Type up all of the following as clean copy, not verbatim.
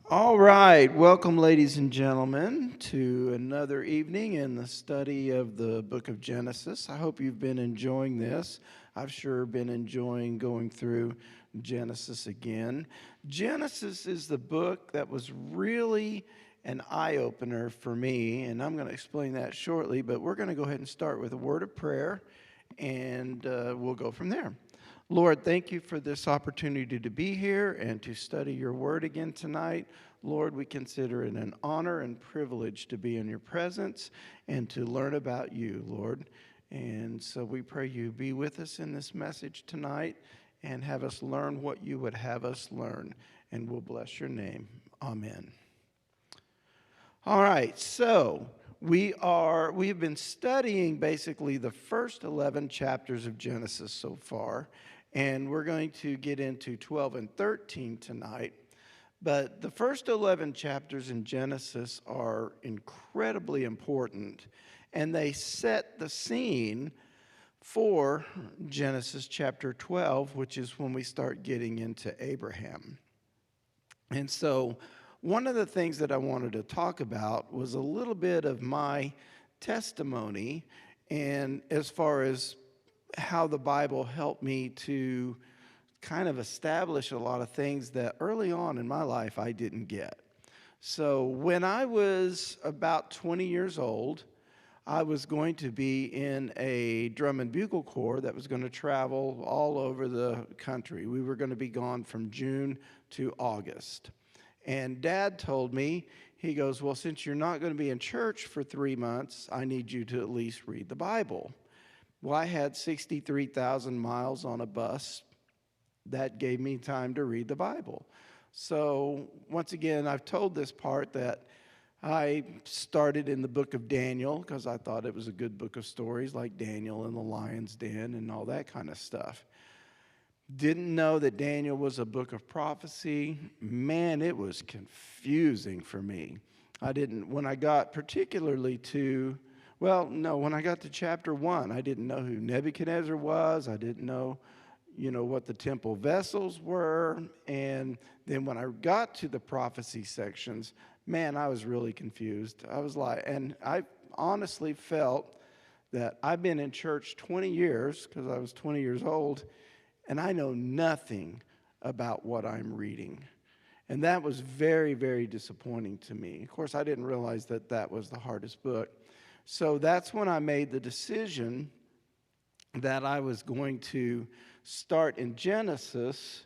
All right, welcome, ladies and gentlemen, to another evening in the study of the book of Genesis. I hope you've been enjoying this. I've sure been enjoying going through Genesis again. Genesis is the book that was really an eye-opener for me, and I'm going to explain that shortly, but we're going to go ahead and start with a word of prayer, and we'll go from there. Lord, thank you for this opportunity to be here and to study your word again tonight. Lord, we consider it an honor and privilege to be in your presence and to learn about you, Lord. And so we pray you be with us in this message tonight and have us learn what you would have us learn. And we'll bless your name. Amen. All right, so we have been studying basically the first 11 chapters of Genesis so far. And we're going to get into 12 and 13 tonight. But the first 11 chapters in Genesis are incredibly important, and they set the scene for Genesis chapter 12, which is when we start getting into Abraham. And so one of the things that I wanted to talk about was a little bit of my testimony, and as far as how the Bible helped me to kind of establish a lot of things that early on in my life I didn't get. So when I was about 20 years old, I was going to be in a drum and bugle corps that was going to travel all over the country. We were going to be gone from June to August. And Dad told me, he goes, well, since you're not going to be in church for 3 months, I need you to at least read the Bible. Well, I had 63,000 miles on a bus. That gave me time to read the Bible. So once again, I've told this part that I started in the book of Daniel because I thought it was a good book of stories like Daniel and the lion's den and all that kind of stuff. Didn't know that Daniel was a book of prophecy. Man, it was confusing for me. When I got particularly to when I got to chapter 1, I didn't know who Nebuchadnezzar was. I didn't know, what the temple vessels were. And then when I got to the prophecy sections, man, I was really confused. And I honestly felt that I've been in church 20 years because I was 20 years old, and I know nothing about what I'm reading. And that was very, very disappointing to me. Of course, I didn't realize that that was the hardest book. So that's when I made the decision that I was going to start in Genesis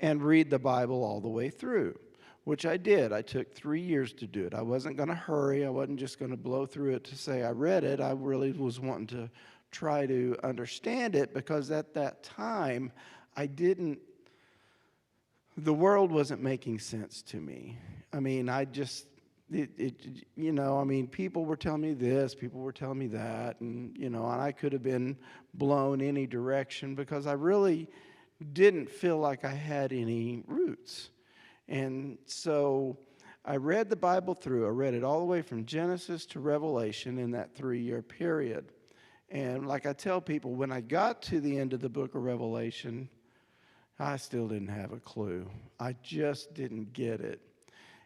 and read the Bible all the way through, which I did. I took 3 years to do it. I wasn't going to hurry. I wasn't just going to blow through it to say I read it. I really was wanting to try to understand it because at that time, the world wasn't making sense to me. I mean, people were telling me this, people were telling me that, and I could have been blown any direction because I really didn't feel like I had any roots. And so I read the Bible through. I read it all the way from Genesis to Revelation in that 3-year period. And like I tell people, when I got to the end of the book of Revelation, I still didn't have a clue. I just didn't get it.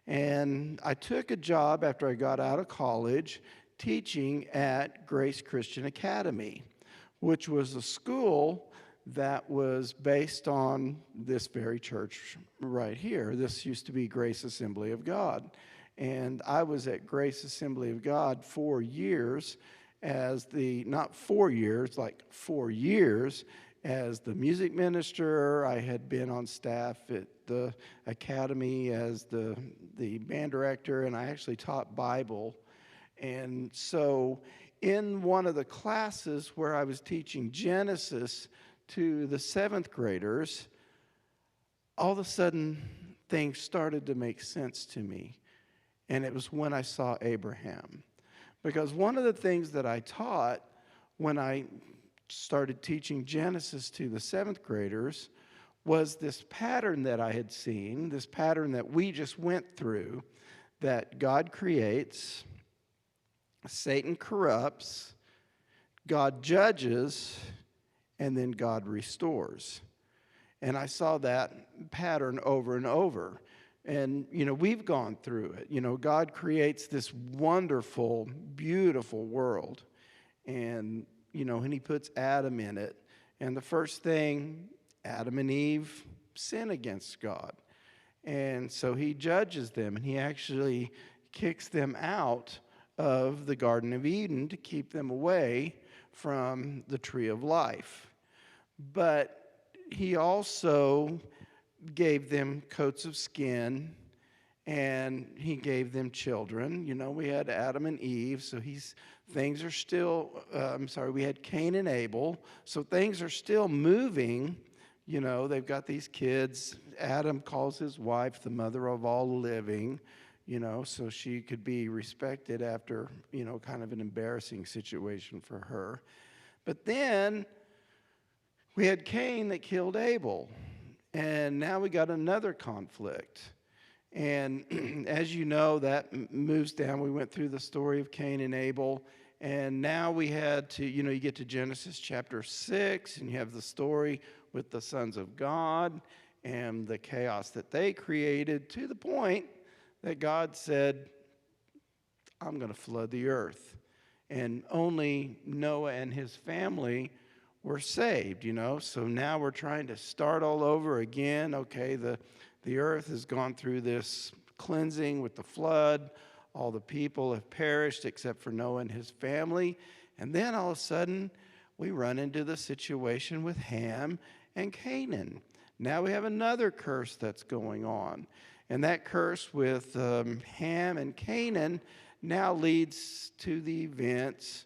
And I took a job after I got out of college teaching at Grace Christian Academy, which was a school that was based on this very church right here. This used to be Grace Assembly of God. And I was at Grace Assembly of God 4 years not 4 years, like 4 years as the music minister. I had been on staff at the academy as the band director, and I actually taught Bible. And so in one of the classes where I was teaching Genesis to the 7th graders, all of a sudden things started to make sense to me. And it was when I saw Abraham. Because one of the things that I taught when I started teaching Genesis to the 7th graders was this pattern that I had seen, this pattern that we just went through, that God creates, Satan corrupts, God judges, and then God restores. And I saw that pattern over and over. And, we've gone through it. God creates this wonderful, beautiful world. And, and he puts Adam in it. And the first thing, Adam and Eve sin against God. And so he judges them, and he actually kicks them out of the Garden of Eden to keep them away from the tree of life. But he also gave them coats of skin, and he gave them children. We had Adam and Eve, so things are still, we had Cain and Abel, so things are still moving. They've got these kids. Adam calls his wife the mother of all living, so she could be respected after, kind of an embarrassing situation for her. But then we had Cain that killed Abel, and now we got another conflict. And as you know, that moves down. We went through the story of Cain and Abel, and now we had to, you get to Genesis chapter 6, and you have the story with the sons of God and the chaos that they created, to the point that God said, I'm going to flood the earth. And only Noah and his family were saved, So now we're trying to start all over again. Okay, the earth has gone through this cleansing with the flood. All the people have perished except for Noah and his family. And then all of a sudden, we run into the situation with Ham and Canaan. Now we have another curse that's going on. And that curse with Ham and Canaan now leads to the events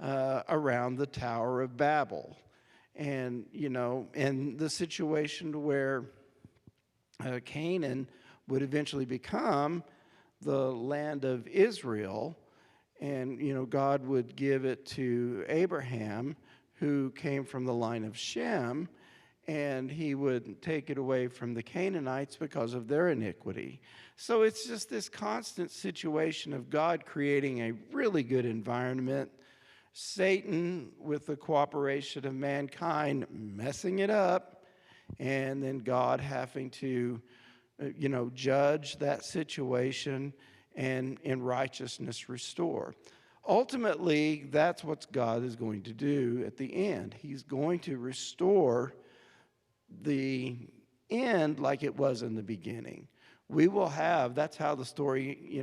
around the Tower of Babel. And, and the situation where Canaan would eventually become the land of Israel, and, God would give it to Abraham, who came from the line of Shem, and he would take it away from the Canaanites because of their iniquity. So it's just this constant situation of God creating a really good environment, Satan, with the cooperation of mankind, messing it up, and then God having to, judge that situation and in righteousness restore. Ultimately, that's what God is going to do at the end. He's going to restore the end like it was in the beginning. We will have, that's how the story,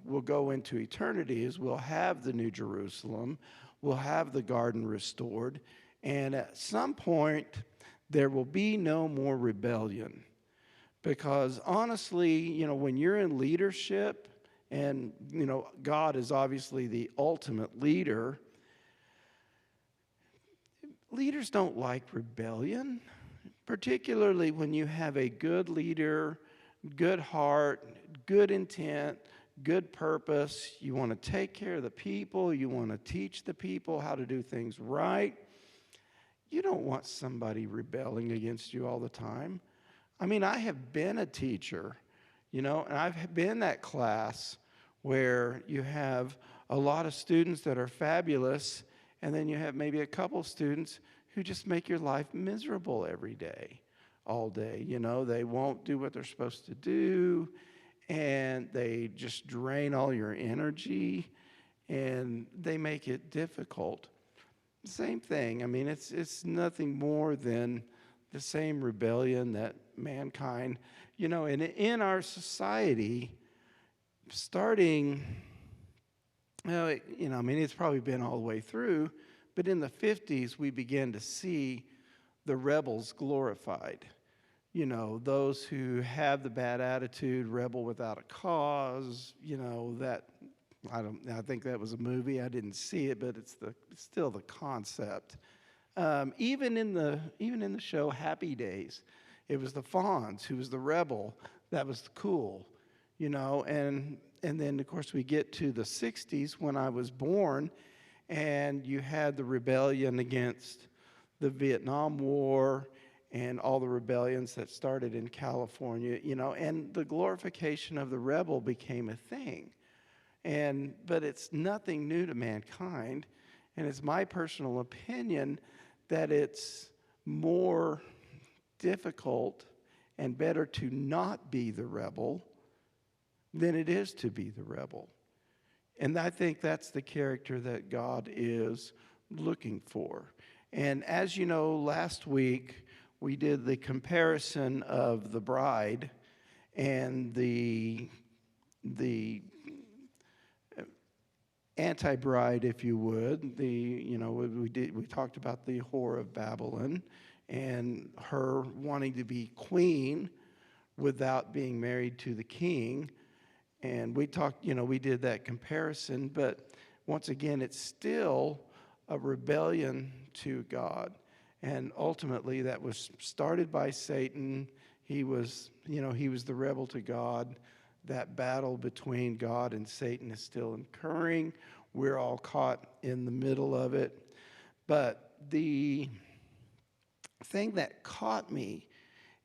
will go into eternity, is we'll have the New Jerusalem, we'll have the garden restored, and at some point, there will be no more rebellion. Because honestly, when you're in leadership, and, God is obviously the ultimate leader, leaders don't like rebellion, particularly when you have a good leader, good heart, good intent, good purpose. You want to take care of the people. You want to teach the people how to do things right. You don't want somebody rebelling against you all the time. I mean, I have been a teacher, and I've been that class where you have a lot of students that are fabulous, and then you have maybe a couple students who just make your life miserable every day, all day. They won't do what they're supposed to do, and they just drain all your energy, and they make it difficult. Same thing. I mean, it's nothing more than the same rebellion that mankind, and in our society, starting, it's probably been all the way through, but in the 50s, we began to see the rebels glorified. Those who have the bad attitude, rebel without a cause, that, I think that was a movie. I didn't see it, but it's still the concept. Even in the show Happy Days, it was the Fonz who was the rebel. That was cool, and then of course we get to the 60s when I was born, and you had the rebellion against the Vietnam War and all the rebellions that started in California, and the glorification of the rebel became a thing. But it's nothing new to mankind, and it's my personal opinion that it's more difficult and better to not be the rebel than it is to be the rebel. And I think that's the character that God is looking for. And as you know, last week we did the comparison of the bride and the anti-bride, if you would. We talked about the whore of Babylon and her wanting to be queen without being married to the king. And we did that comparison, but once again, it's still a rebellion to God. And ultimately, that was started by Satan. He was the rebel to God. That battle between God and Satan is still occurring. We're all caught in the middle of it. But the thing that caught me,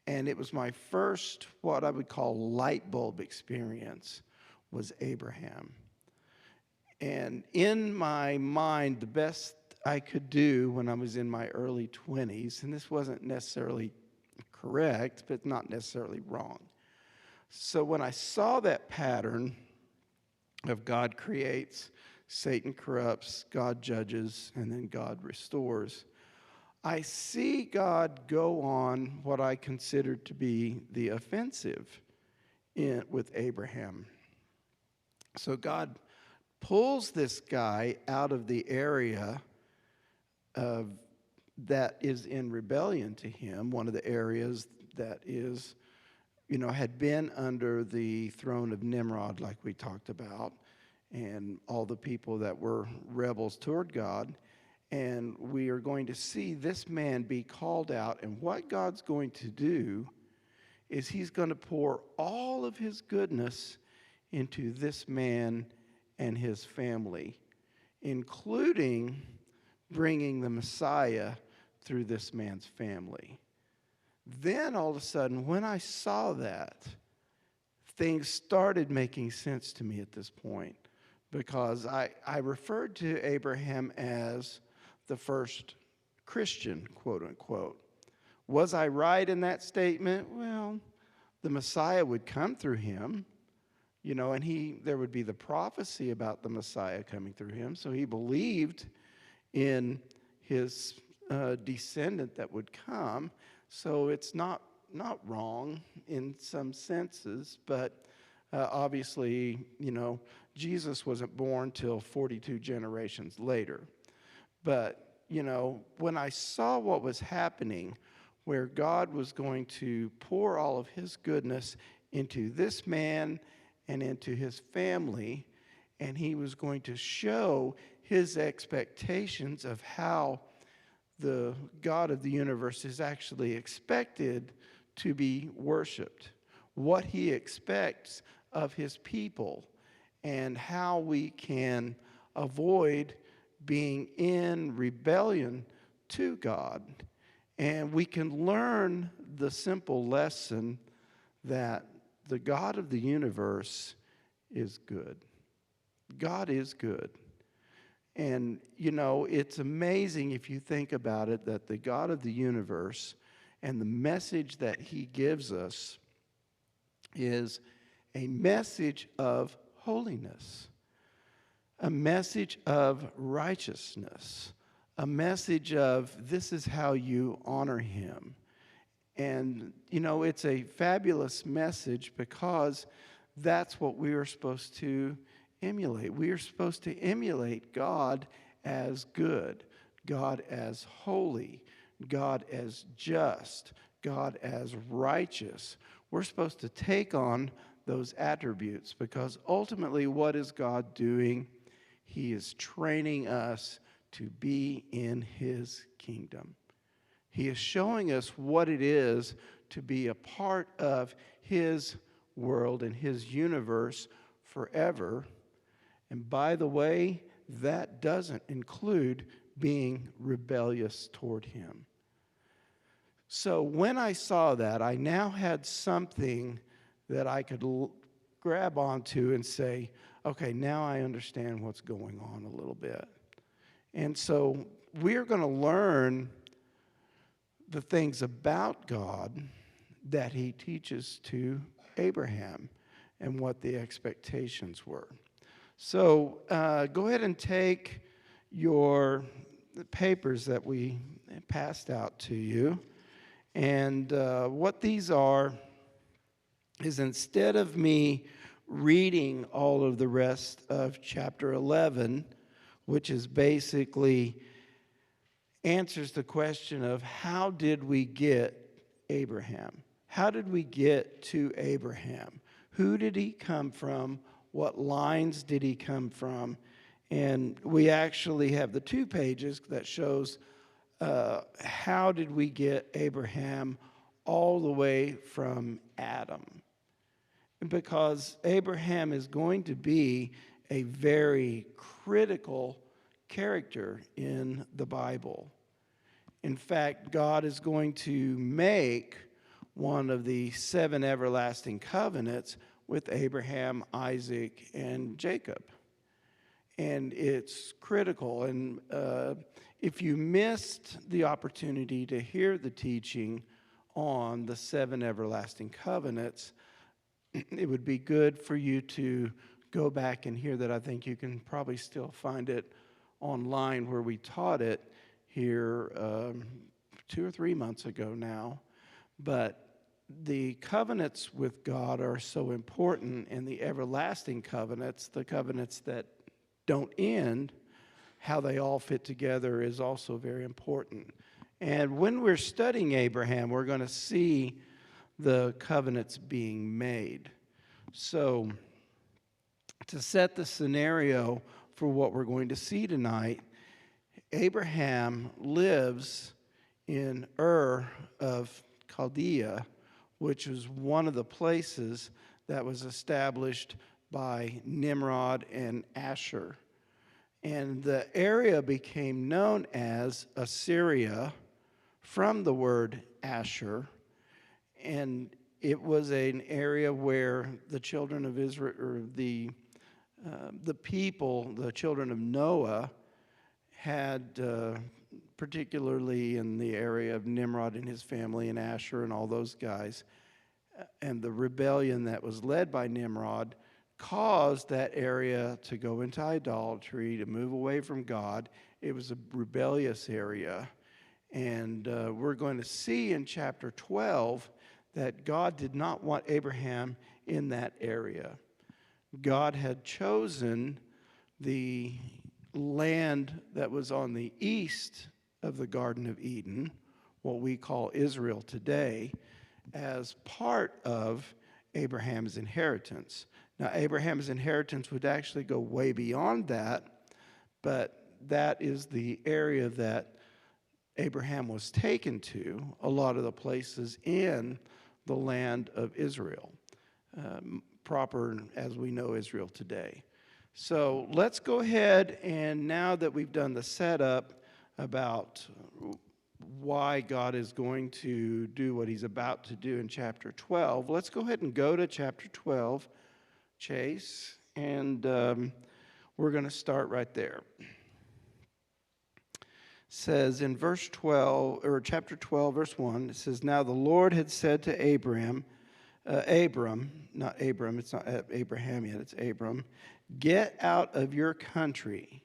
and it was my first, what I would call light bulb experience, was Abraham. And in my mind, the best I could do when I was in my early 20s, and this wasn't necessarily correct, but not necessarily wrong. So when I saw that pattern of God creates, Satan corrupts, God judges, and then God restores, I see God go on what I considered to be the offensive with Abraham. So God pulls this guy out of the area that is in rebellion to him, one of the areas that is, had been under the throne of Nimrod, like we talked about, and all the people that were rebels toward God. And we are going to see this man be called out. And what God's going to do is he's going to pour all of his goodness into this man and his family, including bringing the Messiah through this man's family. Then all of a sudden, when I saw that, things started making sense to me at this point, because I referred to Abraham as the first Christian, quote unquote. Was I right in that statement? Well, the Messiah would come through him, and there would be the prophecy about the Messiah coming through him. So he believed in his descendant that would come. So it's not wrong in some senses, but obviously, Jesus wasn't born till 42 generations later. But, when I saw what was happening, where God was going to pour all of his goodness into this man and into his family, and he was going to show his expectations of how the God of the universe is actually expected to be worshiped, what he expects of his people, and how we can avoid being in rebellion to God. And we can learn the simple lesson that the God of the universe is good. God is good. And, it's amazing if you think about it, that the God of the universe and the message that he gives us is a message of holiness, a message of righteousness, a message of this is how you honor him. And, it's a fabulous message, because that's what we are supposed to emulate. We are supposed to emulate God as good, God as holy, God as just, God as righteous. We're supposed to take on those attributes, because ultimately, what is God doing? He is training us to be in his kingdom. He is showing us what it is to be a part of his world and his universe forever. And by the way, that doesn't include being rebellious toward him. So when I saw that, I now had something that I could grab onto and say, okay, now I understand what's going on a little bit. And so we're going to learn the things about God that he teaches to Abraham. and what the expectations were. So go ahead and take your papers that we passed out to you. And what these are is, instead of me reading all of the rest of chapter 11, which is basically answers the question of how did we get Abraham? How did we get to Abraham? Who did he come from? What lines did he come from? And we actually have the 2 pages that shows how did we get Abraham all the way from Adam. Because Abraham is going to be a very critical character in the Bible. In fact, God is going to make one of the 7 everlasting covenants with Abraham, Isaac, and Jacob. And it's critical. And if you missed the opportunity to hear the teaching on the 7 everlasting covenants, it would be good for you to go back and hear that. I think you can probably still find it online where we taught it here 2 or 3 months ago now. But the covenants with God are so important, and the everlasting covenants, the covenants that don't end, how they all fit together is also very important. And when we're studying Abraham, we're going to see the covenants being made. So, to set the scenario for what we're going to see tonight, Abraham lives in Ur of Chaldea, which was one of the places that was established by Nimrod and Asher. And the area became known as Assyria from the word Asher. And it was an area where the children of Israel, or the people, the children of Noah, had, particularly in the area of Nimrod and his family and Asher and all those guys, and the rebellion that was led by Nimrod caused that area to go into idolatry, to move away from God. It was a rebellious area. And we're going to see in chapter 12 that God did not want Abraham in that area. God had chosen the land that was on the east of the Garden of Eden, what we call Israel today, as part of Abraham's inheritance. Now, Abraham's inheritance would actually go way beyond that, but that is the area that Abraham was taken to, a lot of the places in the land of Israel, proper as we know Israel today. So let's go ahead, and now that we've done the setup about why God is going to do what he's about to do in chapter 12, let's go ahead and go to chapter 12, Chase, and we're going to start right there. It says in verse 12, or chapter 12, verse 1, it says, "Now the Lord had said to Abram, not Abram, it's not Abraham yet, it's Abram, get out of your country."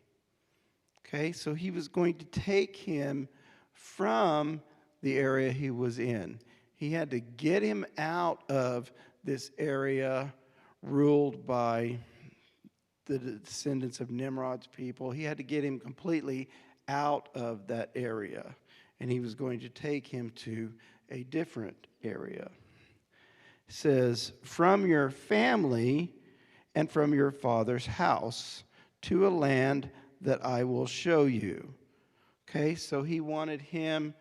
Okay, so he was going to take him from the area he was in. He had to get him out of this area ruled by the descendants of Nimrod's people. He had to get him completely out of that area, and he was going to take him to a different area. It says, "From your family and from your father's house to a land that I will show you." Okay, so he wanted him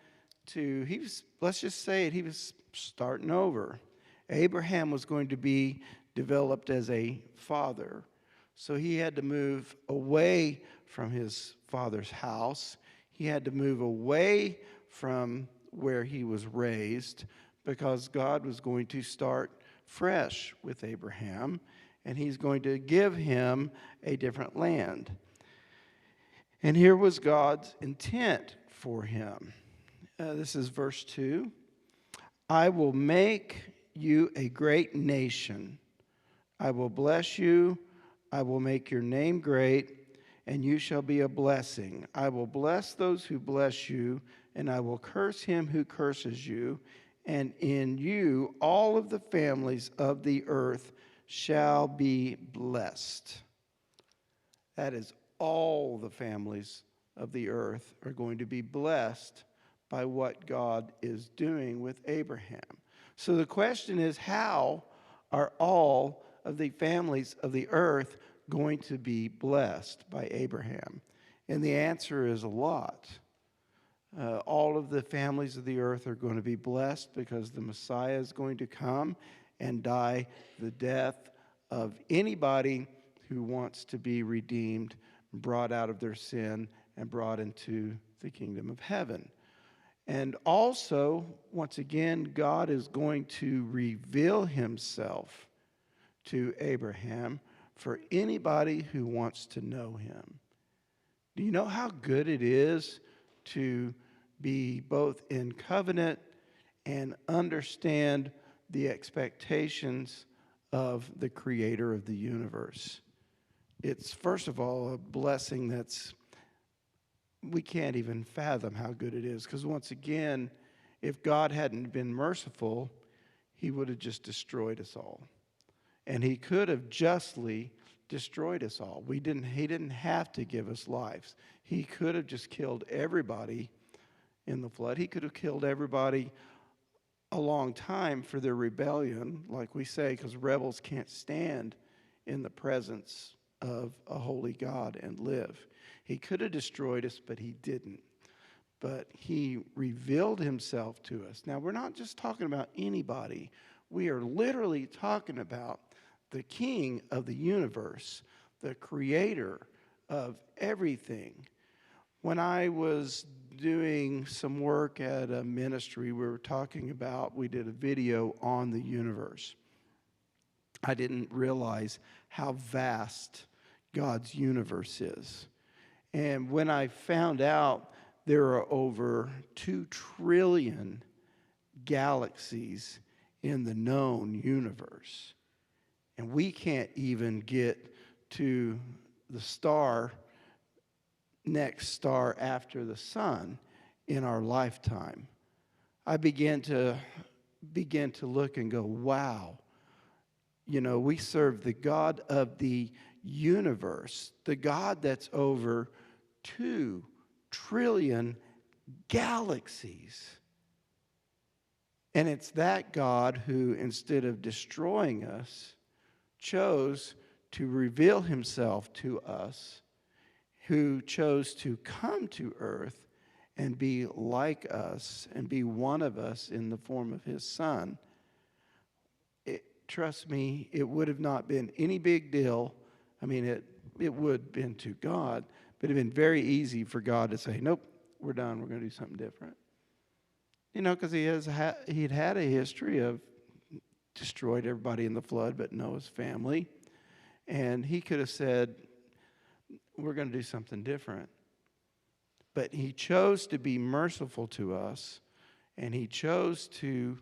to, let's just say it, he was starting over. Abraham was going to be developed as a father. So he had to move away from his father's house. He had to move away from where he was raised, because God was going to start fresh with Abraham, and he's going to give him a different land. And here was God's intent for him. This is verse 2. "I will make you a great nation. I will bless you. I will make your name great, and you shall be a blessing. I will bless those who bless you, and I will curse him who curses you. And in you all of the families of the earth shall be blessed. That is, all the families of the earth are going to be blessed by what God is doing with Abraham. So the question is, how are all of the families of the earth going to be blessed by Abraham? And the answer is a lot. All of the families of the earth are going to be blessed because the Messiah is going to come and die the death of anybody who wants to be redeemed, brought out of their sin, and brought into the kingdom of heaven. And also, once again, God is going to reveal himself to Abraham for anybody who wants to know him. Do you know how good it is to be both in covenant and understand the expectations of the creator of the universe? It's, first of all, a blessing we can't even fathom how good it is. Because once again, if God hadn't been merciful, he would have just destroyed us all. And he could have justly destroyed us all. He didn't have to give us lives. He could have just killed everybody in the flood. He could have killed everybody a long time for their rebellion, like we say, because rebels can't stand in the presence of a holy God and live. He could have destroyed us, but he didn't. But he revealed himself to us. Now, we're not just talking about anybody. We are literally talking about the King of the universe, the creator of everything. When I was doing some work at a ministry, we did a video on the universe. I didn't realize how vast God's universe is. And when I found out there are over 2 trillion galaxies in the known universe, and we can't even get to the next star after the sun in our lifetime, I began to look and go, wow, we serve the God of the universe, the God that's over 2 trillion galaxies. And it's that God who, instead of destroying us, chose to reveal himself to us, who chose to come to earth and be like us and be one of us in the form of his Son. Trust me, it would have not been any big deal. I mean, it would have been to God, but it would have been very easy for God to say, nope, we're done, we're going to do something different. Because he'd had a history of destroyed everybody in the flood but Noah's family. And he could have said, we're going to do something different. But he chose to be merciful to us, and he chose to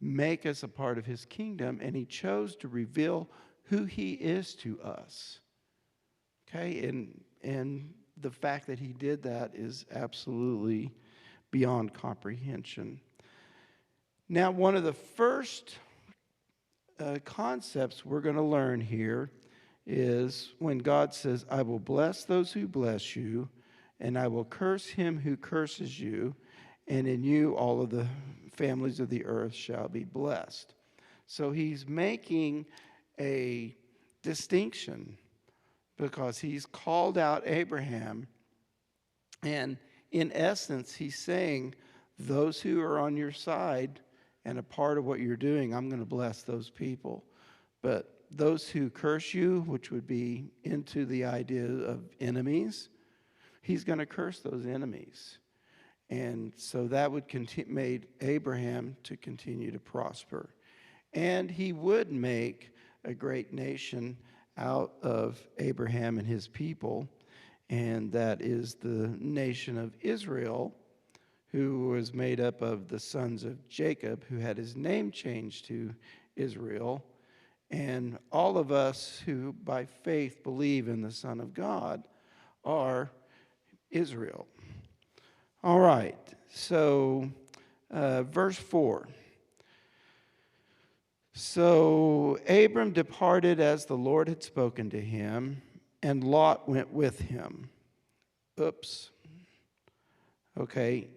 make us a part of his kingdom, and he chose to reveal who he is to us. Okay? And the fact that he did that is absolutely beyond comprehension. Now, one of the first concepts we're going to learn here is when God says, I will bless those who bless you, and I will curse him who curses you, and in you all of the families of the earth shall be blessed. So he's making a distinction because he's called out Abraham, and in essence, he's saying, those who are on your side and a part of what you're doing, I'm going to bless those people. But those who curse you, which would be into the idea of enemies, he's going to curse those enemies. And so that would made Abraham to continue to prosper. And he would make a great nation out of Abraham and his people, and that is the nation of Israel, who was made up of the sons of Jacob, who had his name changed to Israel. And all of us who by faith believe in the Son of God are Israel. All right, so verse 4. So Abram departed as the Lord had spoken to him, and Lot went with him. Oops. Okay,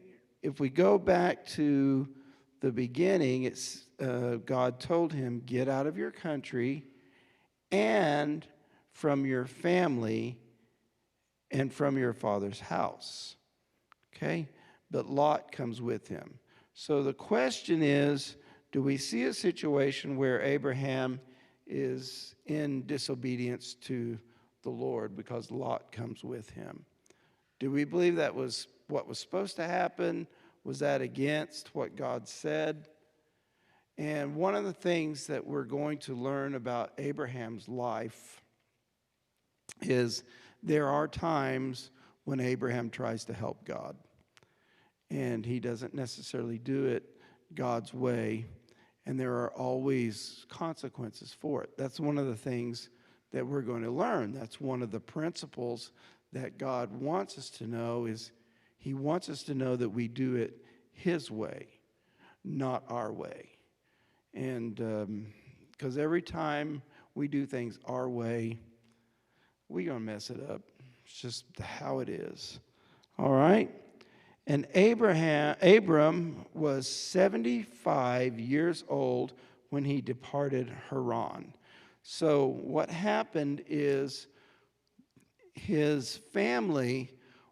if we go back to the beginning, it's God told him, get out of your country and from your family and from your father's house. Okay, but Lot comes with him. So the question is, do we see a situation where Abraham is in disobedience to the Lord because Lot comes with him? Do we believe that was what was supposed to happen? Was that against what God said? And one of the things that we're going to learn about Abraham's life is there are times when Abraham tries to help God, and he doesn't necessarily do it God's way, and there are always consequences for it. That's one of the things that we're going to learn. That's one of the principles that God wants us to know, is he wants us to know that we do it his way, not our way. And because every time we do things our way, we're going to mess it up. It's just how it is. All right? And Abram was 75 years old when he departed Haran. So what happened is his family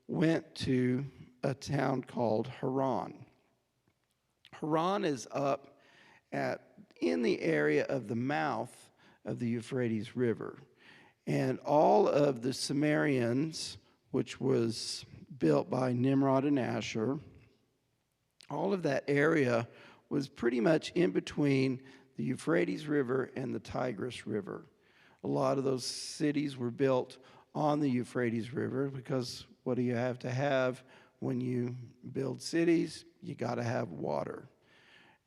went to a town called Haran. Haran is up in the area of the mouth of the Euphrates River. And all of the Sumerians, which was built by Nimrod and Asher, all of that area was pretty much in between the Euphrates River and the Tigris River. A lot of those cities were built on the Euphrates River because what do you have to have when you build cities? You got to have water.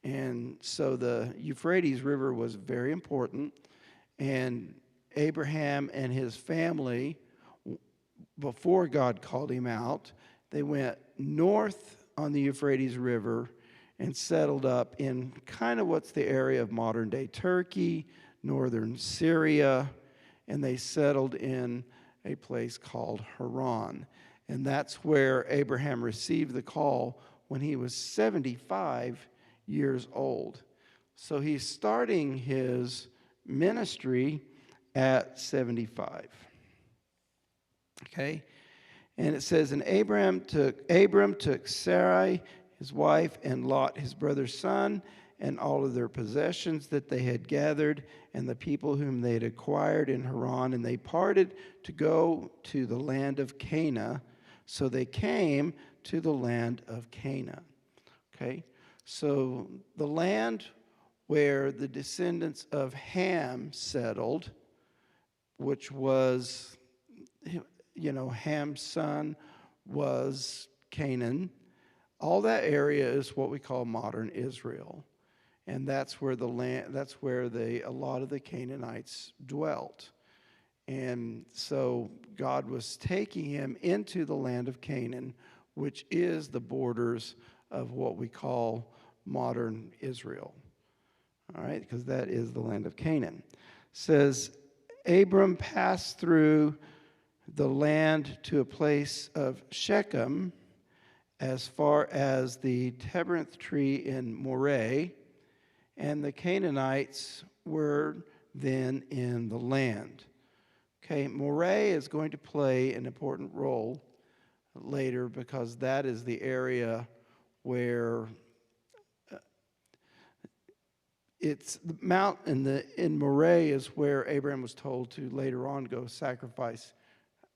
And so the Euphrates River was very important, and Abraham and his family, before God called him out, they went north on the Euphrates River and settled up in kind of what's the area of modern-day Turkey, northern Syria, and they settled in a place called Haran. And that's where Abraham received the call when he was 75 years old. So he's starting his ministry at 75. Okay? And it says, and Abram took Sarai, his wife, and Lot, his brother's son, and all of their possessions that they had gathered, and the people whom they had acquired in Haran, and they parted to go to the land of Canaan. So they came to the land of Canaan. Okay? So the land where the descendants of Ham settled, which was, Ham's son was Canaan. All that area is what we call modern Israel. And that's where a lot of the Canaanites dwelt. And so God was taking him into the land of Canaan, which is the borders of what we call modern Israel. All right, because that is the land of Canaan. It says, Abram passed through the land to a place of Shechem, as far as the terebinth tree in Moreh, and the Canaanites were then in the land. Okay, Moreh is going to play an important role later because that is the area where it's the mountain in Moreh is where Abraham was told to later on go sacrifice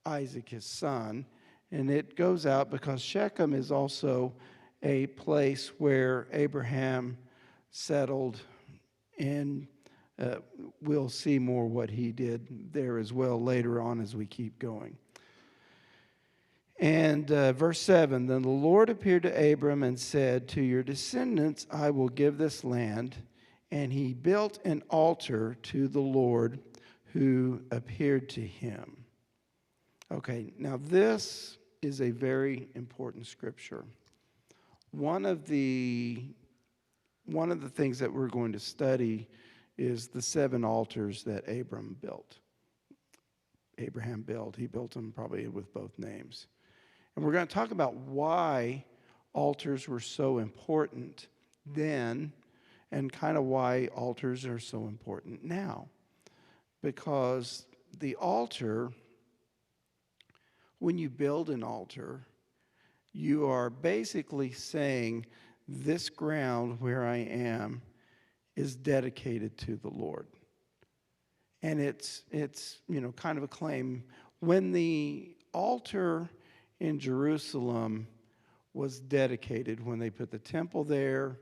Isaac, his son. And it goes out because Shechem is also a place where Abraham settled, and we'll see more what he did there as well later on as we keep going. And verse 7, then the Lord appeared to Abram and said, to your descendants I will give this land, and he built an altar to the Lord who appeared to him. Okay, now this is a very important scripture. One of the things that we're going to study is the 7 altars that Abraham built. He built them probably with both names. And we're going to talk about why altars were so important then and kind of why altars are so important now. Because the altar, when you build an altar, you are basically saying, this ground where I am is dedicated to the Lord. And it's kind of a claim. When the altar in Jerusalem was dedicated, when they put the temple there,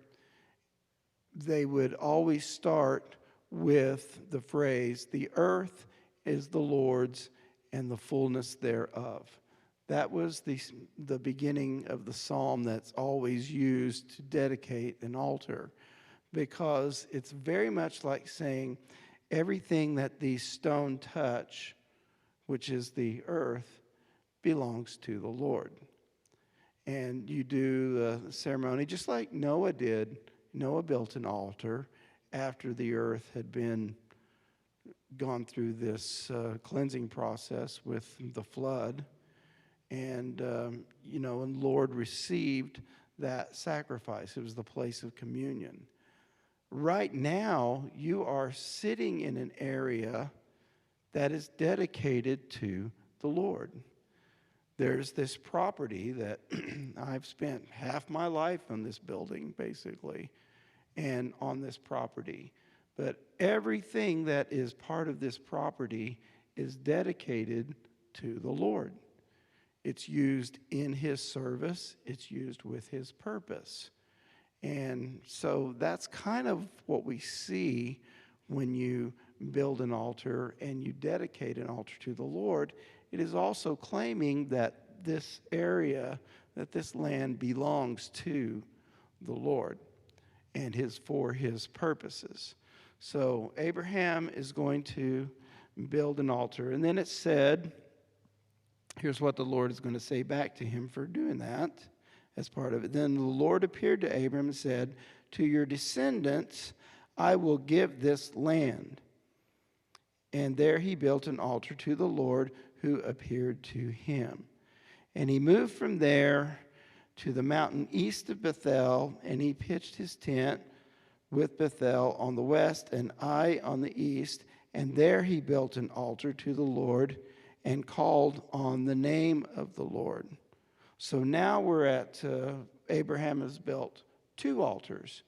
they would always start with the phrase, the earth is the Lord's and the fullness thereof. That was the beginning of the psalm that's always used to dedicate an altar, because it's very much like saying everything that these stone touch, which is the earth, belongs to the Lord. And you do the ceremony just like Noah did. Noah built an altar after the earth had been gone through this cleansing process with the flood. And, and Lord received that sacrifice. It was the place of communion. Right now, you are sitting in an area that is dedicated to the Lord. There's this property that I've spent half my life on this building, basically, and on this property. But everything that is part of this property is dedicated to the Lord. It's used in his service. It's used with his purpose. And so that's kind of what we see when you build an altar and you dedicate an altar to the Lord. It is also claiming that this area, that this land belongs to the Lord and for his purposes. So Abraham is going to build an altar. And then it said, here's what the Lord is going to say back to him for doing that as part of it. Then the Lord appeared to Abram and said, to your descendants I will give this land. And there he built an altar to the Lord who appeared to him. And he moved from there to the mountain east of Bethel, and he pitched his tent with Bethel on the west and Ai on the east. And there he built an altar to the Lord and called on the name of the Lord. So now we're at, Abraham has built 2 altars.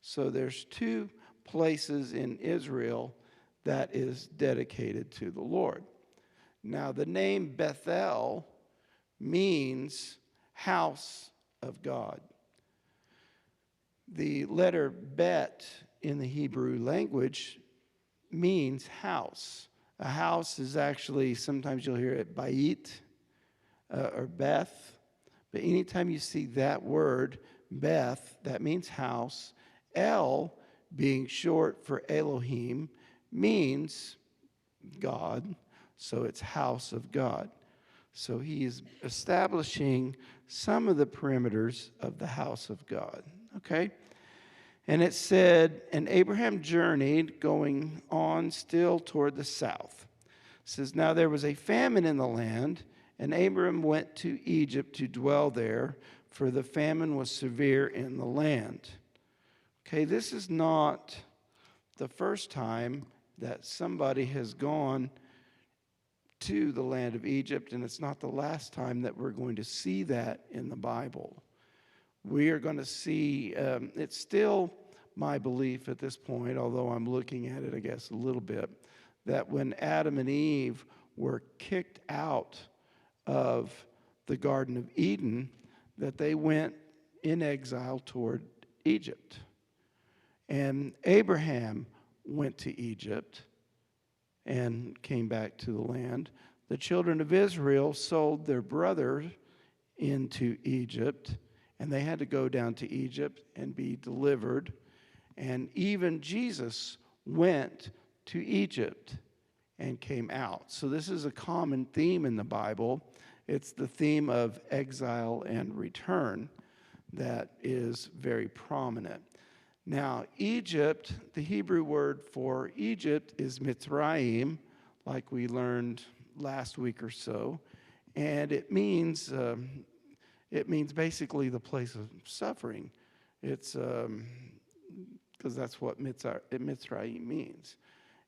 So there's 2 places in Israel that is dedicated to the Lord. Now the name Bethel means house of God. The letter Bet in the Hebrew language means house. A house is actually, sometimes you'll hear it Bayit or Beth. But anytime you see that word, Beth, that means house. El, being short for Elohim, means God. So it's house of God. So he is establishing some of the perimeters of the house of God. Okay? And it said, and Abraham journeyed, going on still toward the south. It says, now there was a famine in the land, and Abraham went to Egypt to dwell there, for the famine was severe in the land. Okay, this is not the first time that somebody has gone to the land of Egypt, and it's not the last time that we're going to see that in the Bible. We are going to see, it's still my belief at this point, although I'm looking at it, I guess, a little bit, that when Adam and Eve were kicked out of the Garden of Eden, that they went in exile toward Egypt. And Abraham went to Egypt and came back to the land. The children of Israel sold their brother into Egypt, and they had to go down to Egypt and be delivered. And even Jesus went to Egypt and came out. So this is a common theme in the Bible. It's the theme of exile and return that is very prominent. Now, Egypt, the Hebrew word for Egypt is Mitzrayim, like we learned last week or so, and it means basically the place of suffering. It's because that's what Mitzrayim means.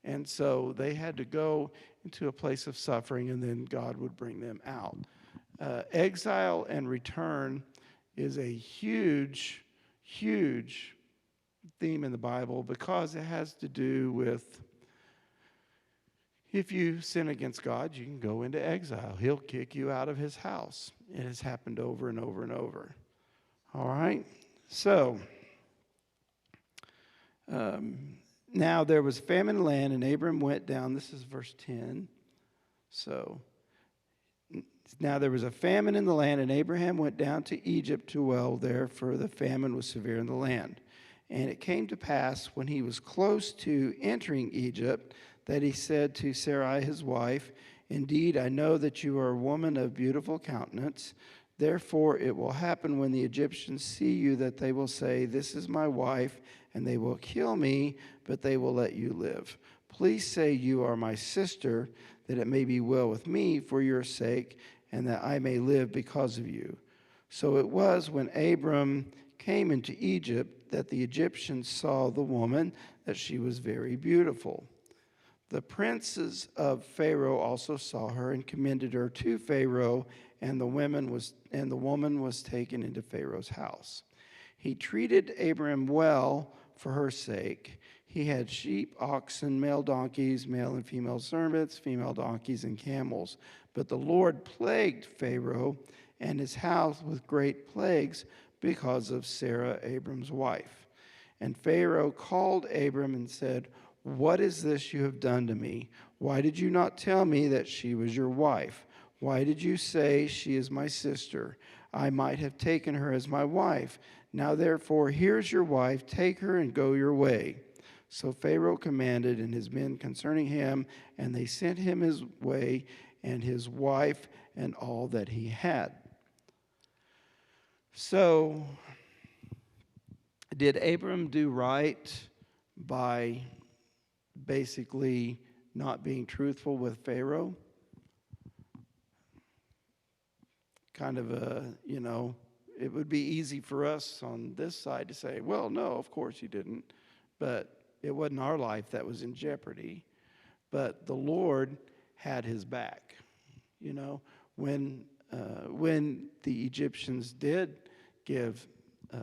And so they had to go into a place of suffering, and then God would bring them out. Exile and return is a huge, huge theme in the Bible because it has to do with if you sin against God, you can go into exile. He'll kick you out of his house. It has happened over and over and over. All right? So, now there was famine in the land, and Abram went down. This is verse 10. So, now there was a famine in the land, and Abraham went down to Egypt to dwell there, for the famine was severe in the land. And it came to pass, when he was close to entering Egypt, that he said to Sarai his wife, "Indeed, I know that you are a woman of beautiful countenance. Therefore it will happen when the Egyptians see you that they will say, 'This is my wife,' and they will kill me, but they will let you live. Please say you are my sister, that it may be well with me for your sake, and that I may live because of you." So it was when Abram came into Egypt that the Egyptians saw the woman, that she was very beautiful. The princes of Pharaoh also saw her and commended her to Pharaoh, and the woman was taken into Pharaoh's house. He treated Abram well for her sake. He had sheep, oxen, male donkeys, male and female servants, female donkeys, and camels. But the Lord plagued Pharaoh and his house with great plagues because of Sarah, Abram's wife. And Pharaoh called Abram and said, "What is this you have done to me? Why did you not tell me that she was your wife? Why did you say, 'She is my sister'? I might have taken her as my wife. Now therefore, here's your wife. Take her and go your way." So Pharaoh commanded and his men concerning him, and they sent him his way and his wife and all that he had. So, did Abram do right by basically not being truthful with Pharaoh? Kind of it would be easy for us on this side to say, well, no, of course you didn't. But it wasn't our life that was in jeopardy. But the Lord had his back. When the Egyptians did give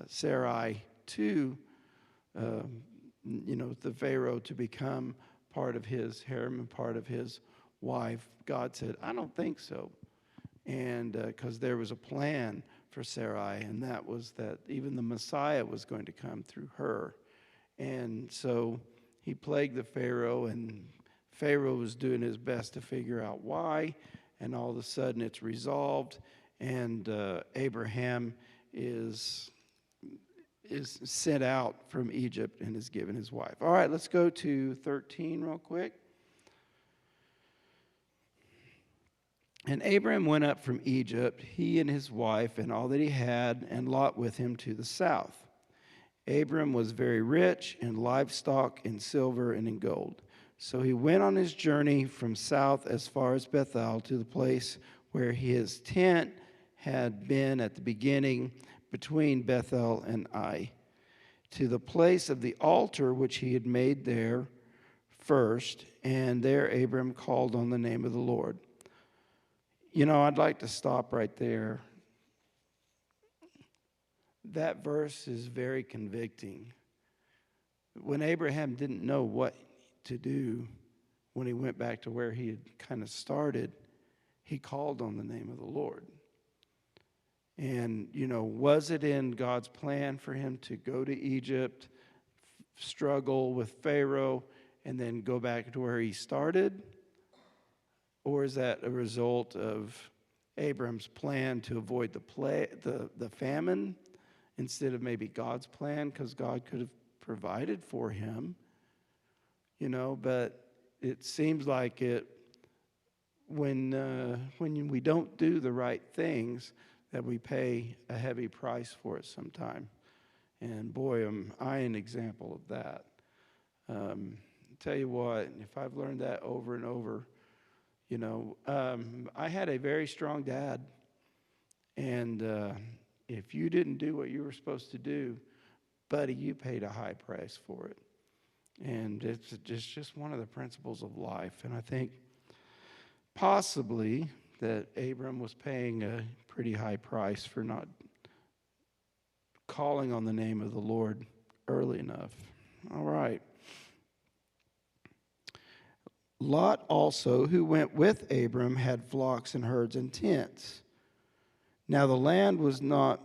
Sarai to the Pharaoh to become part of his harem and part of his wife, God said, "I don't think so." And because there was a plan for Sarai, and that was that even the Messiah was going to come through her. And so he plagued the Pharaoh, and Pharaoh was doing his best to figure out why, and all of a sudden it's resolved, and Abraham is sent out from Egypt and is given his wife. All right, let's go to 13 real quick. And Abraham went up from Egypt, he and his wife and all that he had, and Lot with him to the south. Abram was very rich in livestock, in silver, and in gold. So he went on his journey from south as far as Bethel, to the place where his tent had been at the beginning, between Bethel and Ai, to the place of the altar which he had made there first, and there Abram called on the name of the Lord. I'd like to stop right there. That verse is very convicting. When Abraham didn't know what to do, when he went back to where he had kind of started, he called on the name of the Lord. And, was it in God's plan for him to go to Egypt, struggle with Pharaoh, and then go back to where he started? Or is that a result of Abram's plan to avoid the famine instead of maybe God's plan? Because God could have provided for him, but it seems like when we don't do the right things, that we pay a heavy price for it sometime. And boy, am I an example of that. Tell you what, if I've learned that over and over, I had a very strong dad, and if you didn't do what you were supposed to do, buddy, you paid a high price for it. And it's just one of the principles of life. And I think possibly that Abram was paying a pretty high price for not calling on the name of the Lord early enough. All right. Lot also, who went with Abram, had flocks and herds and tents. Now the land was not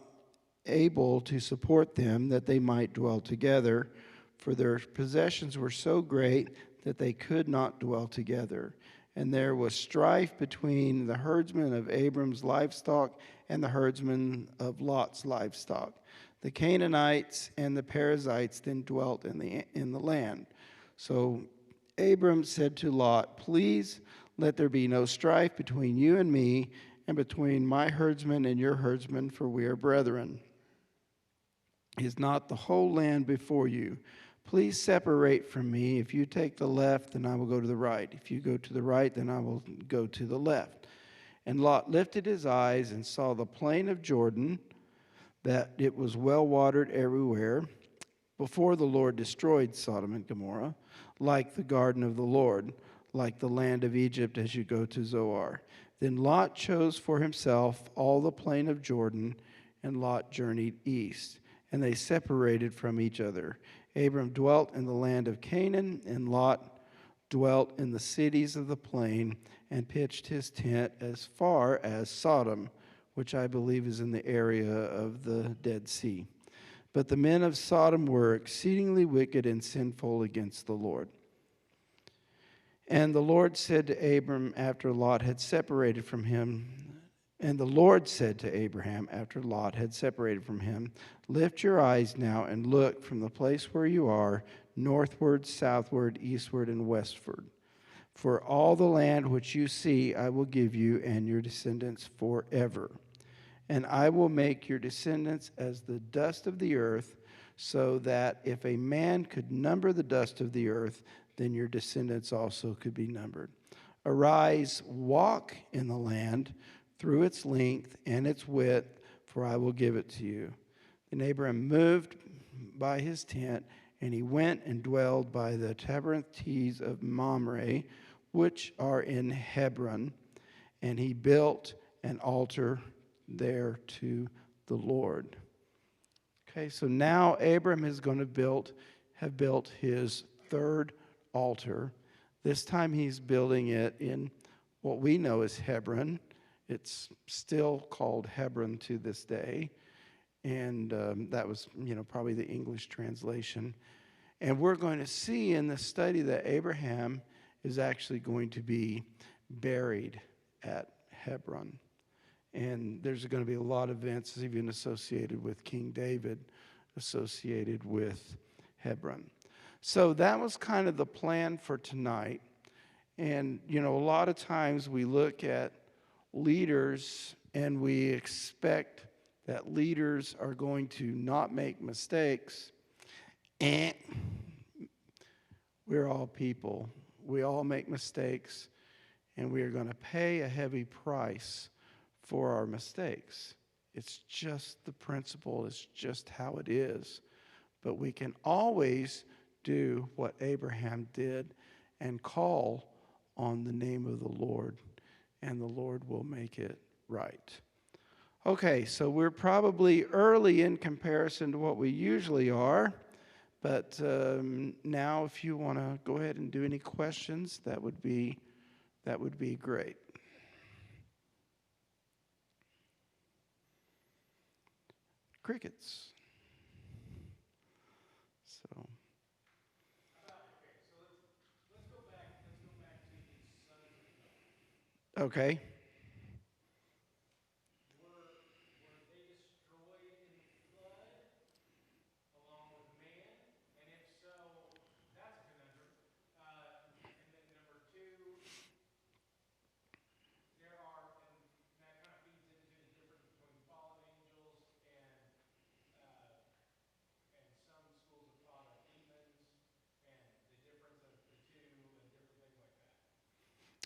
able to support them, that they might dwell together, for their possessions were so great that they could not dwell together. And there was strife between the herdsmen of Abram's livestock and the herdsmen of Lot's livestock. The Canaanites and the Perizzites then dwelt in the land. So Abram said to Lot, "Please let there be no strife between you and me, and between my herdsmen and your herdsmen, for we are brethren. Is not the whole land before you? Please separate from me. If you take the left, then I will go to the right. If you go to the right, then I will go to the left." And Lot lifted his eyes and saw the plain of Jordan, that it was well watered everywhere, before the Lord destroyed Sodom and Gomorrah, like the garden of the Lord, like the land of Egypt as you go to Zoar. Then Lot chose for himself all the plain of Jordan, and Lot journeyed east, and they separated from each other. Abram dwelt in the land of Canaan, and Lot dwelt in the cities of the plain, and pitched his tent as far as Sodom, which I believe is in the area of the Dead Sea. But the men of Sodom were exceedingly wicked and sinful against the Lord. And the Lord said to Abram after Lot had separated from him, after Lot had separated from him, "Lift your eyes now and look from the place where you are, northward, southward, eastward, and westward. For all the land which you see I will give you and your descendants forever. And I will make your descendants as the dust of the earth, so that if a man could number the dust of the earth, then your descendants also could be numbered. Arise, walk in the land through its length and its width, for I will give it to you." Then Abraham moved by his tent, and he went and dwelled by the Terebinths of Mamre, which are in Hebron, and he built an altar there to the Lord. Okay, so now Abram is going to have built his third altar. This time he's building it in what we know as Hebron. It's still called Hebron to this day, and that was, probably the English translation. And we're going to see in the study that Abraham is actually going to be buried at Hebron. And there's going to be a lot of events even associated with King David, associated with Hebron. So that was kind of the plan for tonight. And, a lot of times we look at leaders and we expect that leaders are going to not make mistakes. And we're all people. We all make mistakes, and we are going to pay a heavy price for our mistakes. It's just the principle. It's just how it is. But we can always do what Abraham did and call on the name of the Lord, and the Lord will make it right. Okay, so we're probably early in comparison to what we usually are, but now if you want to go ahead and do any questions, that would be great. Crickets. So. Let's go back to the sons of God. Okay. Were they destroyed in the flood along with man? And if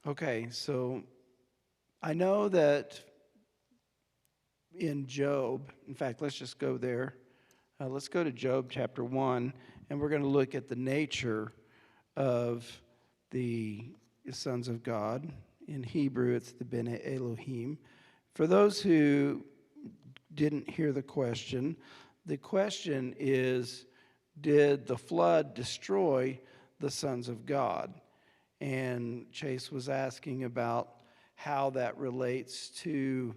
Okay, so I know that in Job, in fact, let's just go there. Let's go to Job chapter 1, and we're going to look at the nature of the sons of God. In Hebrew, it's the Bene Elohim. For those who didn't hear the question is, did the flood destroy the sons of God? And Chase was asking about how that relates to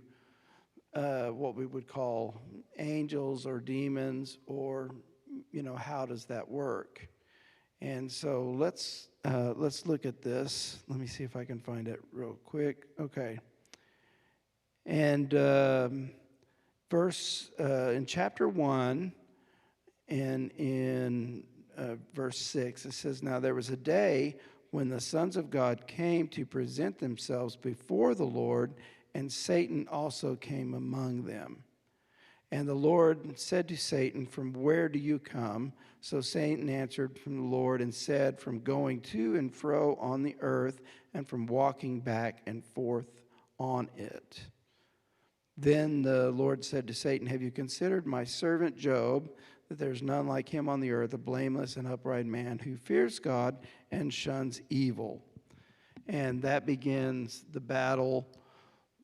what we would call angels or demons, or how does that work? And so let's look at this. Let me see if I can find it real quick. Okay, and in chapter 1 and in verse 6, it says, "Now there was a day when the sons of God came to present themselves before the Lord, and Satan also came among them. And the Lord said to Satan, 'From where do you come?' So Satan answered from the Lord and said, 'From going to and fro on the earth, and from walking back and forth on it.' Then the Lord said to Satan, 'Have you considered my servant Job, that there's none like him on the earth, a blameless and upright man who fears God and shuns evil?'" And that begins the battle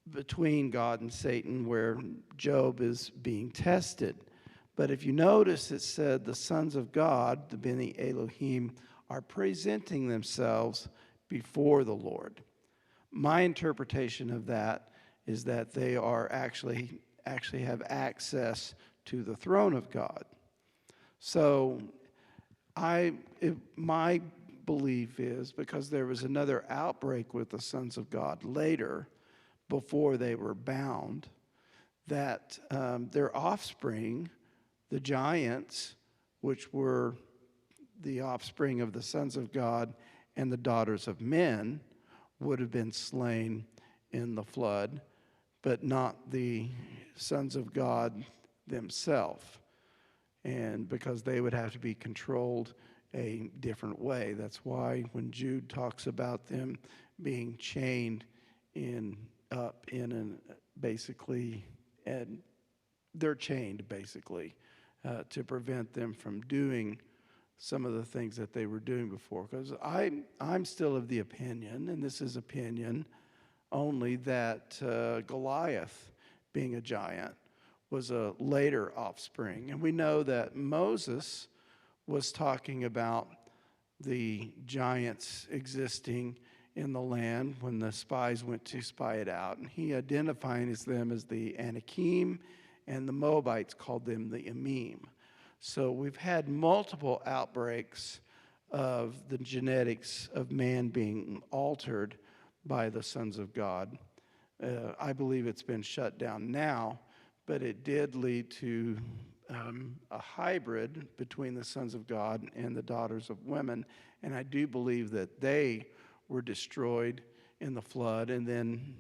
between God and Satan, where Job is being tested. But if you notice, it said the sons of God, the Bene Elohim, are presenting themselves before the Lord. My interpretation of that is that they are actually have access to the throne of God. So my belief is, because there was another outbreak with the sons of God later, before they were bound, that their offspring, the giants, which were the offspring of the sons of God and the daughters of men, would have been slain in the flood, but not the sons of God themselves. And because they would have to be controlled a different way. That's why when Jude talks about them being chained basically, and they're chained basically to prevent them from doing some of the things that they were doing before. Because I'm still of the opinion, and this is opinion only, that Goliath, being a giant, was a later offspring. And we know that Moses was talking about the giants existing in the land when the spies went to spy it out. And he identifies them as the Anakim, and the Moabites called them the Emim. So we've had multiple outbreaks of the genetics of man being altered by the sons of God. I believe it's been shut down now, but it did lead to a hybrid between the sons of God and the daughters of women. And I do believe that they were destroyed in the flood. And then,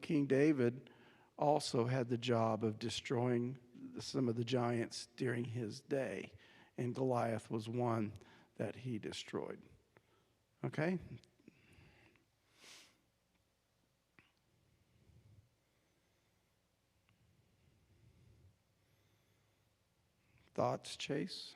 King David also had the job of destroying some of the giants during his day. And Goliath was one that he destroyed. Okay? Thoughts, Chase?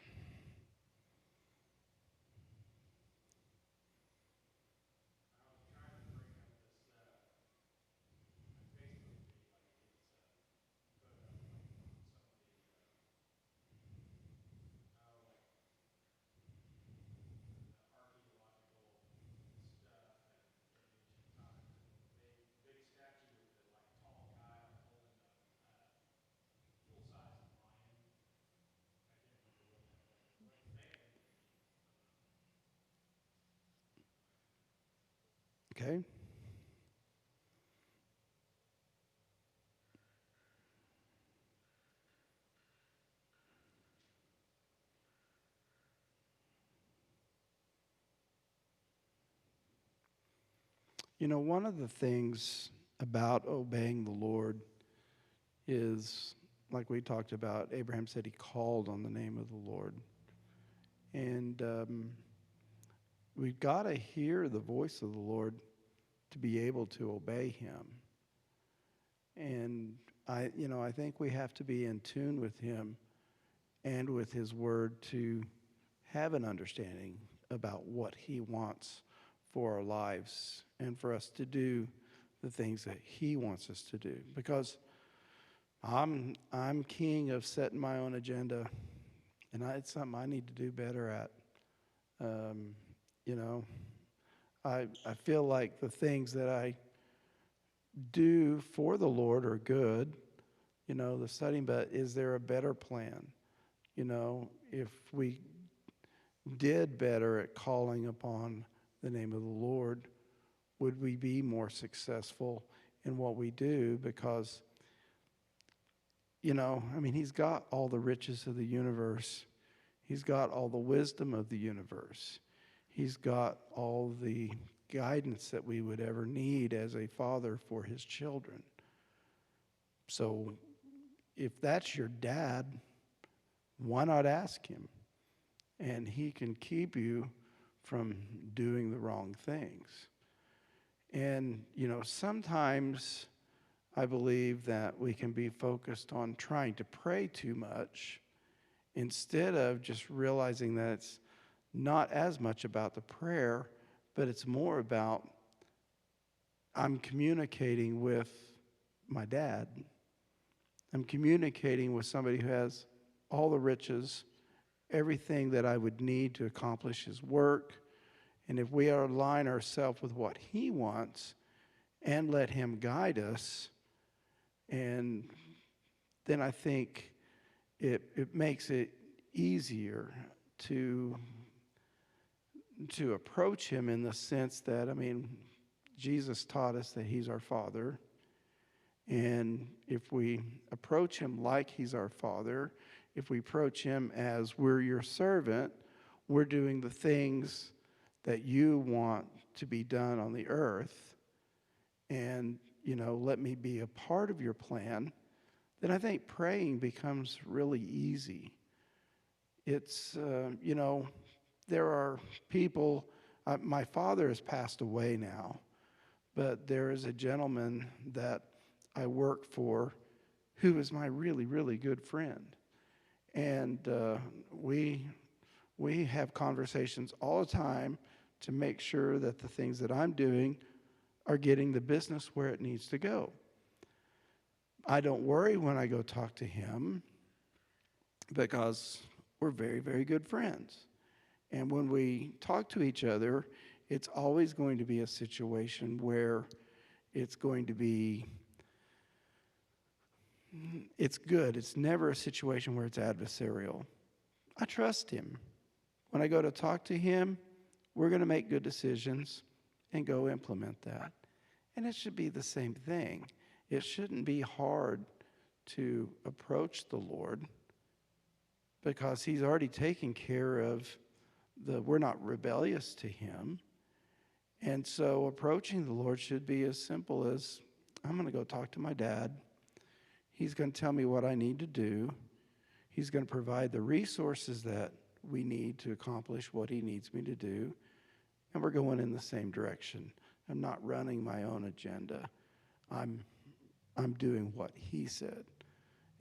Okay. One of the things about obeying the Lord is, like we talked about, Abraham said he called on the name of the Lord. And we've got to hear the voice of the Lord to be able to obey him. And I think we have to be in tune with him and with his word to have an understanding about what he wants for our lives and for us to do the things that he wants us to do. Because I'm king of setting my own agenda, and it's something I need to do better at. You know, I feel like the things that I do for the Lord are good, the studying, but is there a better plan? If we did better at calling upon the name of the Lord, would we be more successful in what we do? Because, he's got all the riches of the universe. He's got all the wisdom of the universe. He's got all the guidance that we would ever need as a father for his children. So if that's your dad, why not ask him? And he can keep you from doing the wrong things. And, sometimes I believe that we can be focused on trying to pray too much instead of just realizing that it's not as much about the prayer, but it's more about I'm communicating with my dad. I'm communicating with somebody who has all the riches, everything that I would need to accomplish his work. And if we align ourselves with what he wants and let him guide us, and then I think it makes it easier to approach him in the sense that, Jesus taught us that he's our Father. And if we approach him like he's our Father, if we approach him as we're your servant, we're doing the things that you want to be done on the earth, and, let me be a part of your plan, then I think praying becomes really easy. It's, there are people, my father has passed away now, but there is a gentleman that I work for who is my really, really good friend. And we have conversations all the time to make sure that the things that I'm doing are getting the business where it needs to go. I don't worry when I go talk to him because we're very, very good friends. And when we talk to each other, it's always going to be a situation where it's going to be, it's good. It's never a situation where it's adversarial. I trust him. When I go to talk to him, we're going to make good decisions and go implement that. And it should be the same thing. It shouldn't be hard to approach the Lord because he's already taken care of we're not rebellious to him. And so approaching the Lord should be as simple as, I'm going to go talk to my dad. He's going to tell me what I need to do. He's going to provide the resources that we need to accomplish what he needs me to do. And we're going in the same direction. I'm not running my own agenda. I'm doing what he said.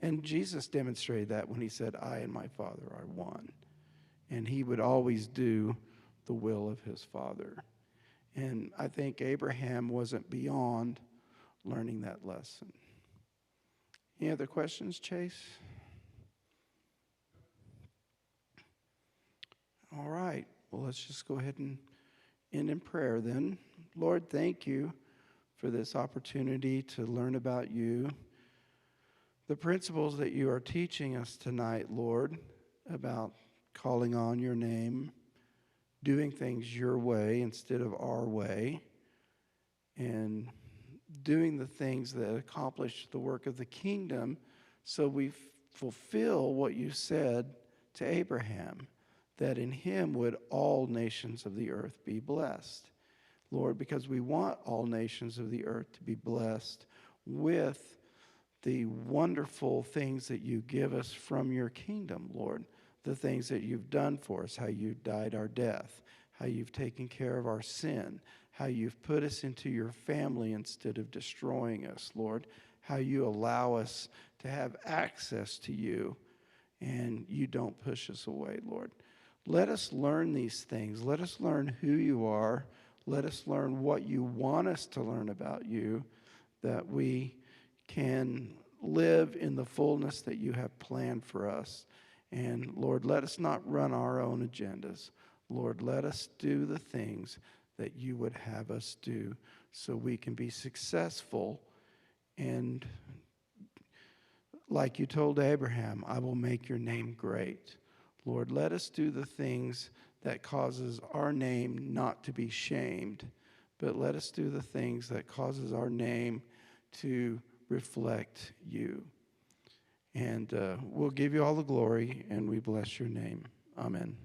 And Jesus demonstrated that when he said, I and my Father are one. And he would always do the will of his Father. And I think Abraham wasn't beyond learning that lesson. Any other questions, Chase? All right. Well, let's just go ahead and end in prayer then. Lord, thank you for this opportunity to learn about you. The principles that you are teaching us tonight, Lord, about calling on your name, doing things your way instead of our way, and doing the things that accomplish the work of the kingdom so we fulfill what you said to Abraham, that in him would all nations of the earth be blessed. Lord, because we want all nations of the earth to be blessed with the wonderful things that you give us from your kingdom, Lord, the things that you've done for us, how you died our death, how you've taken care of our sin, how you've put us into your family instead of destroying us, Lord, how you allow us to have access to you and you don't push us away, Lord. Let us learn these things. Let us learn who you are. Let us learn what you want us to learn about you, that we can live in the fullness that you have planned for us. And Lord, let us not run our own agendas. Lord, let us do the things that you would have us do so we can be successful. And like you told Abraham, I will make your name great. Lord, let us do the things that causes our name not to be shamed, but let us do the things that causes our name to reflect you. And we'll give you all the glory, and we bless your name. Amen.